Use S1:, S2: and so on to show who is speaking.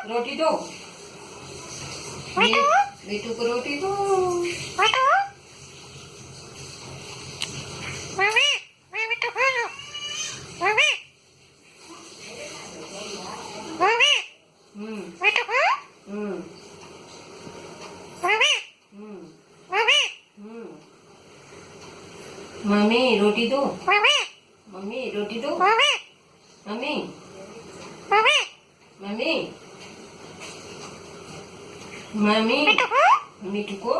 S1: रोटी दो। बेटू को रोटी दो। हम्म हम्म हम्म। मम्मी रोटी दो। मम्मी रोटी दो। मम्मी मम्मी मम्मी मीठू को